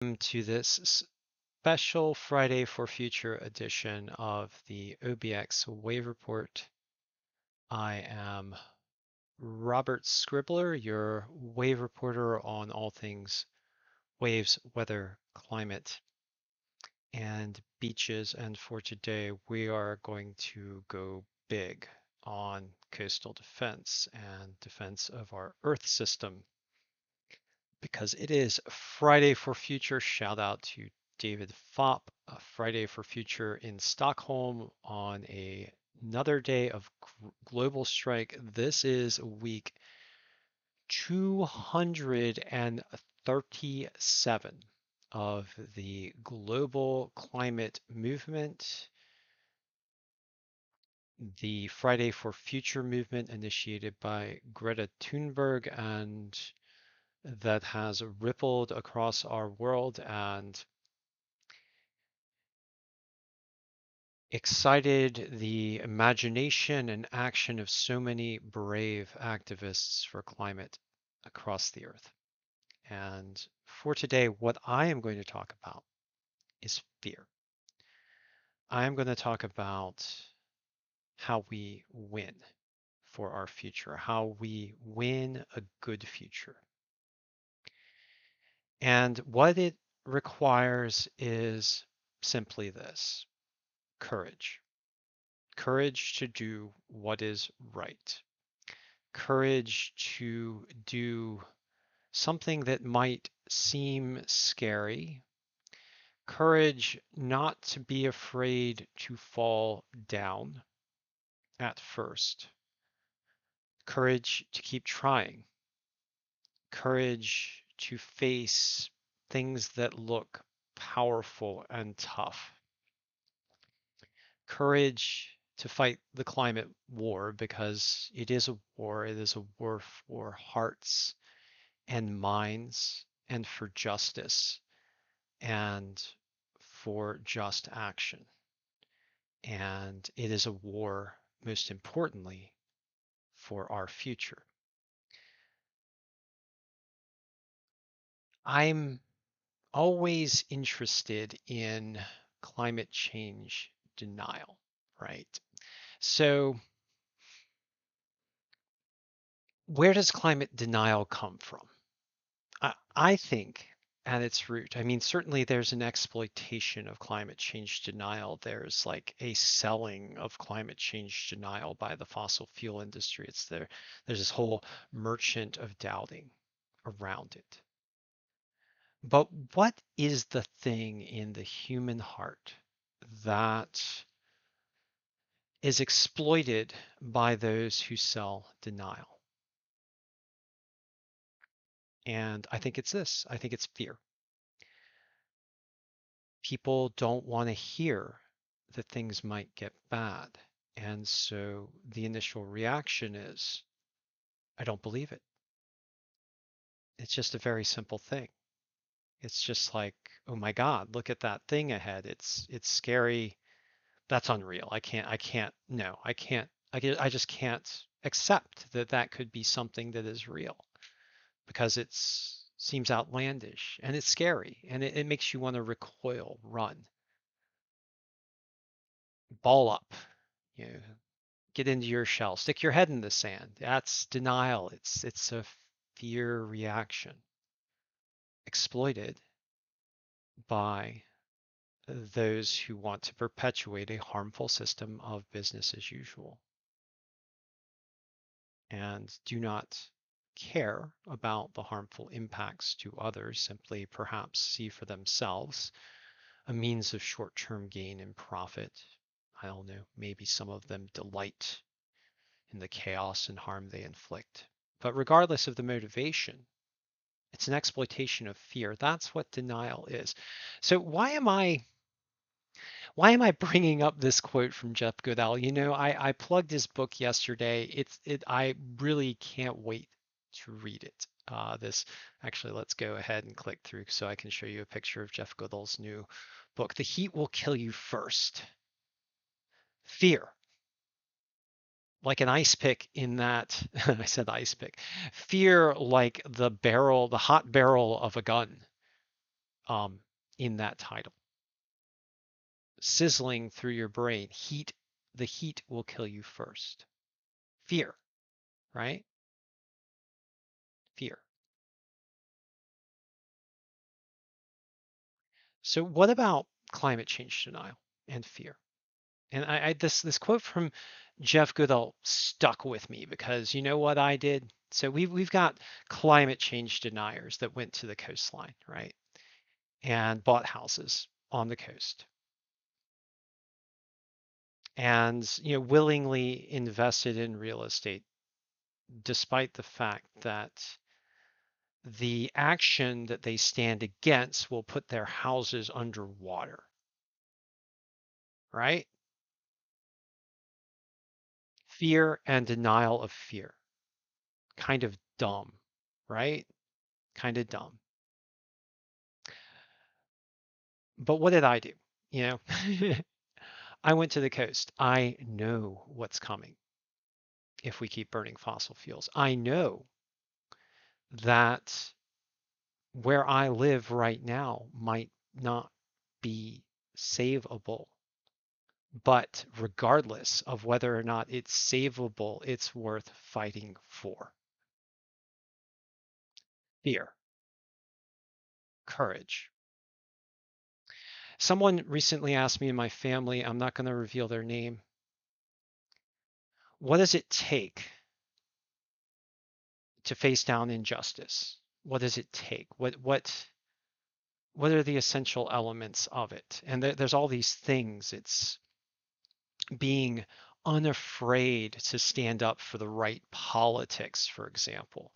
To this special Friday for Future edition of the OBX Wave Report. I am Robert Scribbler, your wave reporter on all things waves, weather, climate, and beaches. And for today, we are going to go big on coastal defense and defense of our Earth system because it is Friday for Future. Shout out to David Fopp, Friday for Future in Stockholm on another day of global strike. This is week 237 of the global climate movement. The Friday for Future movement initiated by Greta Thunberg and that has rippled across our world and excited the imagination and action of so many brave activists for climate across the earth. And for today, what I am going to talk about is fear. I am going to talk about how we win for our future, how we win a good future. And what it requires is simply this: courage. Courage to do what is right. Courage to do something that might seem scary. Courage not to be afraid to fall down at first. Courage to keep trying. Courage to face things that look powerful and tough. Courage to fight the climate war because it is a war. It is a war for hearts and minds and for justice and for just action. And it is a war, most importantly, for our future. I'm always interested in climate change denial, right? So, where does climate denial come from? I think at its root, I mean, certainly there's an exploitation of climate change denial. There's like a selling of climate change denial by the fossil fuel industry. There's this whole merchant of doubting around it. But what is the thing in the human heart that is exploited by those who sell denial? And I think it's this. I think it's fear. People don't want to hear that things might get bad. And so the initial reaction is, I don't believe it. It's just a very simple thing. It's just like, oh my God, look at that thing ahead. It's scary. That's unreal. No, I just can't accept that that could be something that is real because seems outlandish and it's scary and it makes you want to recoil, run, ball up, you know, get into your shell, stick your head in the sand. That's denial. It's a fear reaction exploited by those who want to perpetuate a harmful system of business as usual and do not care about the harmful impacts to others, simply perhaps see for themselves a means of short-term gain and profit. I don't know, maybe some of them delight in the chaos and harm they inflict. But regardless of the motivation, it's an exploitation of fear. That's what denial is. So why am I bringing up this quote from Jeff Goodall? I plugged his book yesterday. I really can't wait to read it. This actually, let's go ahead and click through so I can show you a picture of Jeff Goodall's new book. The heat will kill you first. Fear, like an ice pick in that I said ice pick. Fear like the hot barrel of a gun. um, in that title. Sizzling through your brain, heat, the heat will kill you first. Fear, right? Fear. So what about climate change denial and fear? And this quote from Jeff Goodall stuck with me because you know what I did? So we've got climate change deniers that went to the coastline, right? And bought houses on the coast and willingly invested in real estate despite the fact that the action that they stand against will put their houses underwater, right? Fear and denial of fear. Kind of dumb, right? Kind of dumb. But what did I do? You know, I went to the coast. I know what's coming if we keep burning fossil fuels. I know that where I live right now might not be savable. But regardless of whether or not it's savable, it's worth fighting for. Fear, courage. Someone recently asked me in my family, I'm not going to reveal their name, what does it take to face down injustice? What does it take? What are the essential elements of it? And there's all these things. It's being unafraid to stand up for the right politics, for example.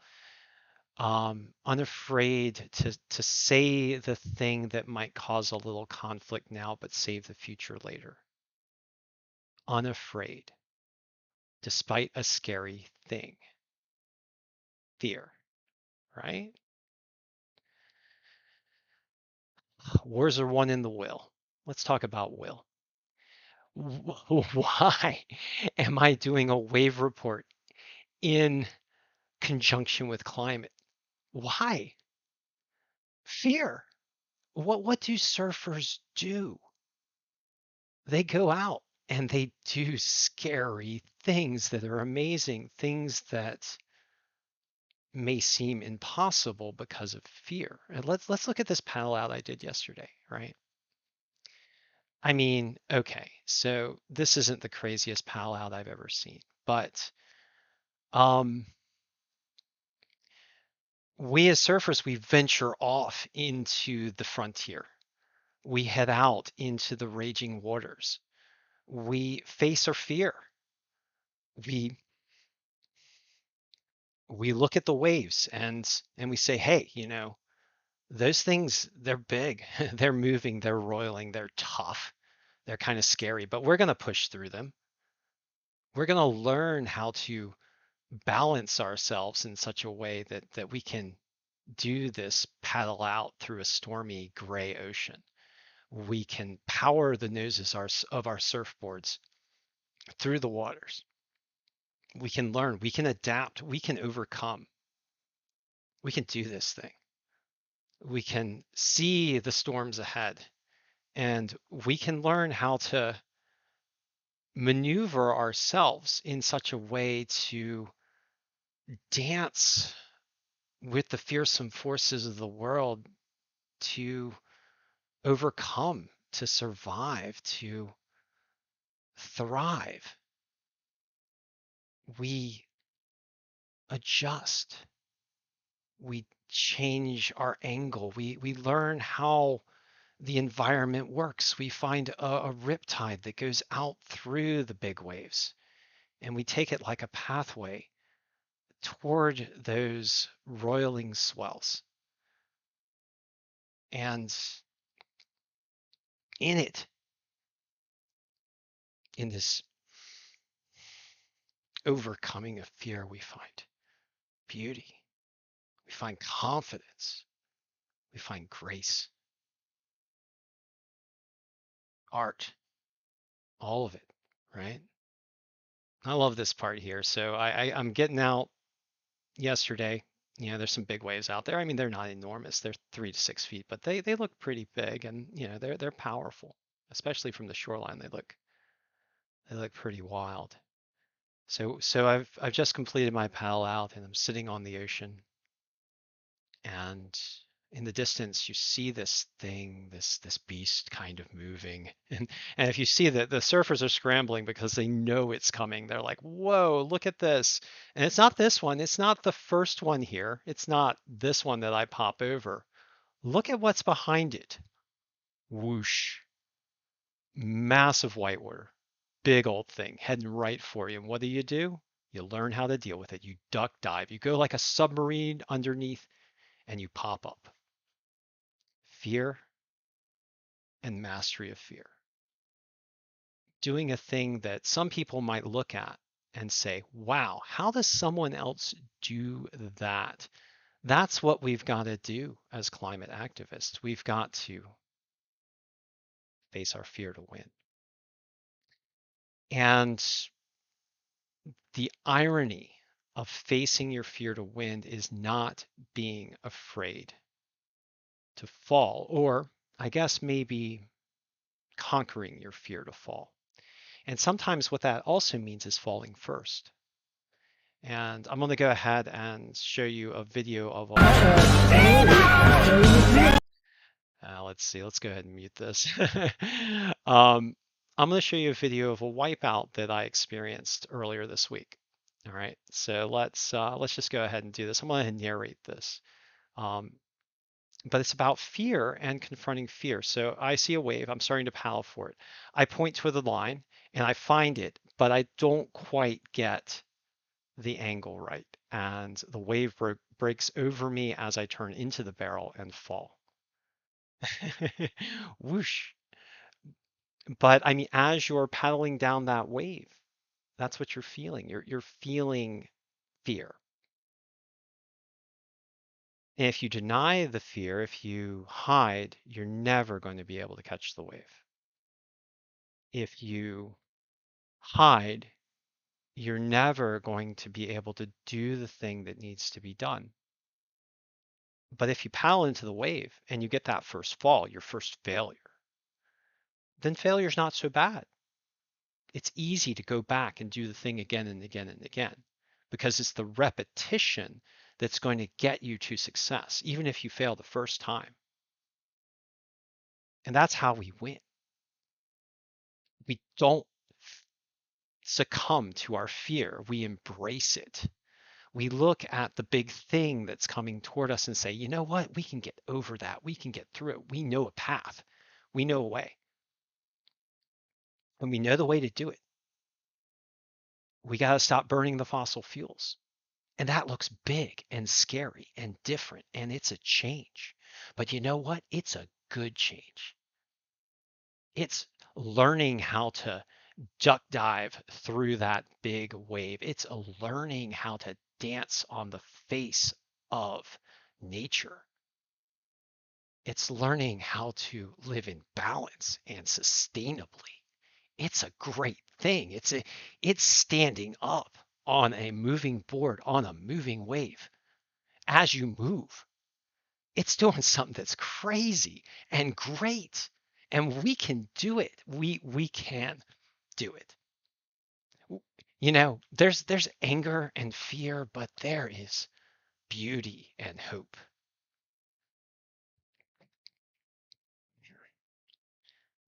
Unafraid to say the thing that might cause a little conflict now, but save the future later. Unafraid, despite a scary thing. Fear, right? Wars are won in the will. Let's talk about will. Why am I doing a wave report in conjunction with climate? Why? Fear. What do surfers do? They go out and they do scary things that are amazing, things that may seem impossible because of fear. And let's look at this paddle out I did yesterday, right? I mean, okay, so this isn't the craziest paddle out I've ever seen, but um we as surfers, we venture off into the frontier. We head out into the raging waters. We face our fear. We we look at the waves and we say, hey, those things, they're big. They're moving, they're roiling, they're tough. They're kind of scary, but we're going to push through them. We're going to learn how to balance ourselves in such a way that we can do this paddle out through a stormy gray ocean. We can power the noses of our surfboards through the waters. We can learn, we can adapt, we can overcome. We can do this thing. We can see the storms ahead and we can learn how to maneuver ourselves in such a way to dance with the fearsome forces of the world, to overcome, to survive, to thrive. We adjust. We change our angle. We learn how the environment works. We find a riptide that goes out through the big waves, and we take it like a pathway toward those roiling swells. And in it, in this overcoming of fear, we find beauty, we find confidence, we find grace, art, all of it, right? I love this part here. So I'm getting out yesterday. There's some big waves out there. I mean, they're not enormous. They're 3 to 6 feet, but they look pretty big, and they're powerful, especially from the shoreline. They look pretty wild. So I've just completed my paddle out, and I'm sitting on the ocean, and in the distance you see this thing, this beast kind of moving, and if you see that the surfers are scrambling because they know it's coming. They're like, whoa, look at this. And it's not this one, it's not the first one here, it's not this one that I pop over. Look at what's behind it. Whoosh. Massive whitewater, big old thing heading right for you. And what do? You learn how to deal with it. You duck dive, you go like a submarine underneath, and you pop up. Fear and mastery of fear. Doing a thing that some people might look at and say, wow, how does someone else do that? That's what we've got to do as climate activists. We've got to face our fear to win. And the irony of facing your fear to win is not being afraid to fall, or I guess maybe conquering your fear to fall. And sometimes what that also means is falling first. And I'm going to go ahead and show you a video of let's see, let's go ahead and mute this. I'm going to show you a video of a wipeout that I experienced earlier this week. All right, so let's just go ahead and do this. I'm going to narrate this. Um, but it's about fear and confronting fear. So I see a wave, I'm starting to paddle for it. I point to the line and I find it, but I don't quite get the angle right. And the wave breaks over me as I turn into the barrel and fall. Whoosh. But I mean, as you're paddling down that wave, that's what you're feeling. You're feeling fear. And if you deny the fear, if you hide, you're never going to be able to catch the wave. If you hide, you're never going to be able to do the thing that needs to be done. But if you paddle into the wave and you get that first fall, your first failure, then failure's not so bad. It's easy to go back and do the thing again and again and again because it's the repetition that's going to get you to success, even if you fail the first time. And that's how we win. We don't succumb to our fear, we embrace it. We look at the big thing that's coming toward us and say, you know what? We can get over that. We can get through it. We know a path. We know a way. And we know the way to do it. We got to stop burning the fossil fuels. And that looks big and scary and different. And it's a change. But you know what? It's a good change. It's learning how to duck dive through that big wave. It's a learning how to dance on the face of nature. It's learning how to live in balance and sustainably. It's a great thing. It's standing up on a moving board on a moving wave. As you move, it's doing something that's crazy and great. And we can do it. We can do it. There's anger and fear, but there is beauty and hope.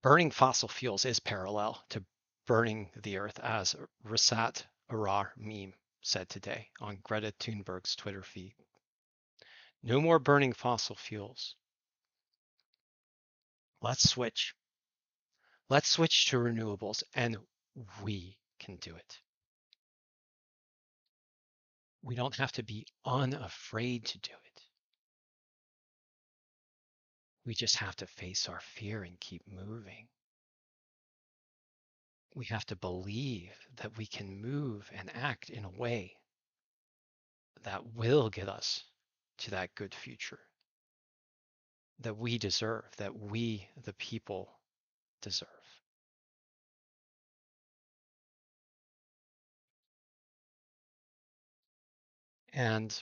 Burning fossil fuels is parallel to burning the earth, as Rasat Arar meme said today on Greta Thunberg's Twitter feed. No more burning fossil fuels. Let's switch. Let's switch to renewables, and we can do it. We don't have to be unafraid to do it. We just have to face our fear and keep moving. We have to believe that we can move and act in a way that will get us to that good future that we deserve, that we, the people, deserve. And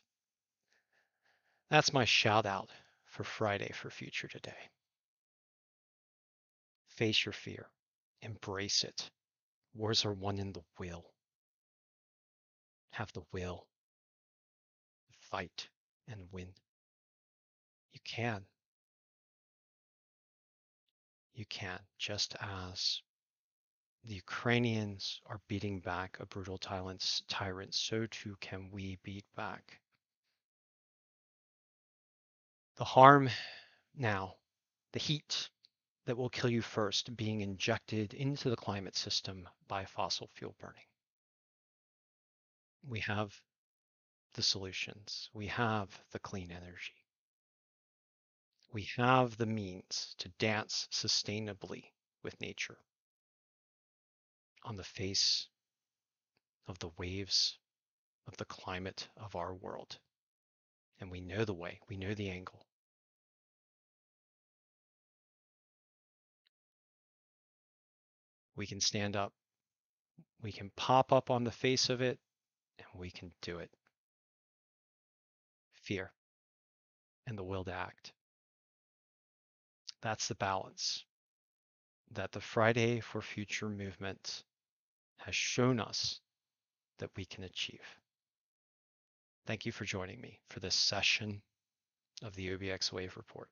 That's my shout out for Friday for Future today. Face your fear. Embrace it. Wars are won in the will. Have the will. Fight and win. You can. You can. Just as the Ukrainians are beating back a brutal tyrant, so too can we beat back. The harm now, the heat that will kill you first, being injected into the climate system by fossil fuel burning. We have the solutions. We have the clean energy. We have the means to dance sustainably with nature on the face of the waves of the climate of our world. And we know the way, we know the angle. We can stand up, we can pop up on the face of it, and we can do it. Fear and the will to act. That's the balance that the Friday for Future movement has shown us that we can achieve. Thank you for joining me for this session of the OBX Wave Report.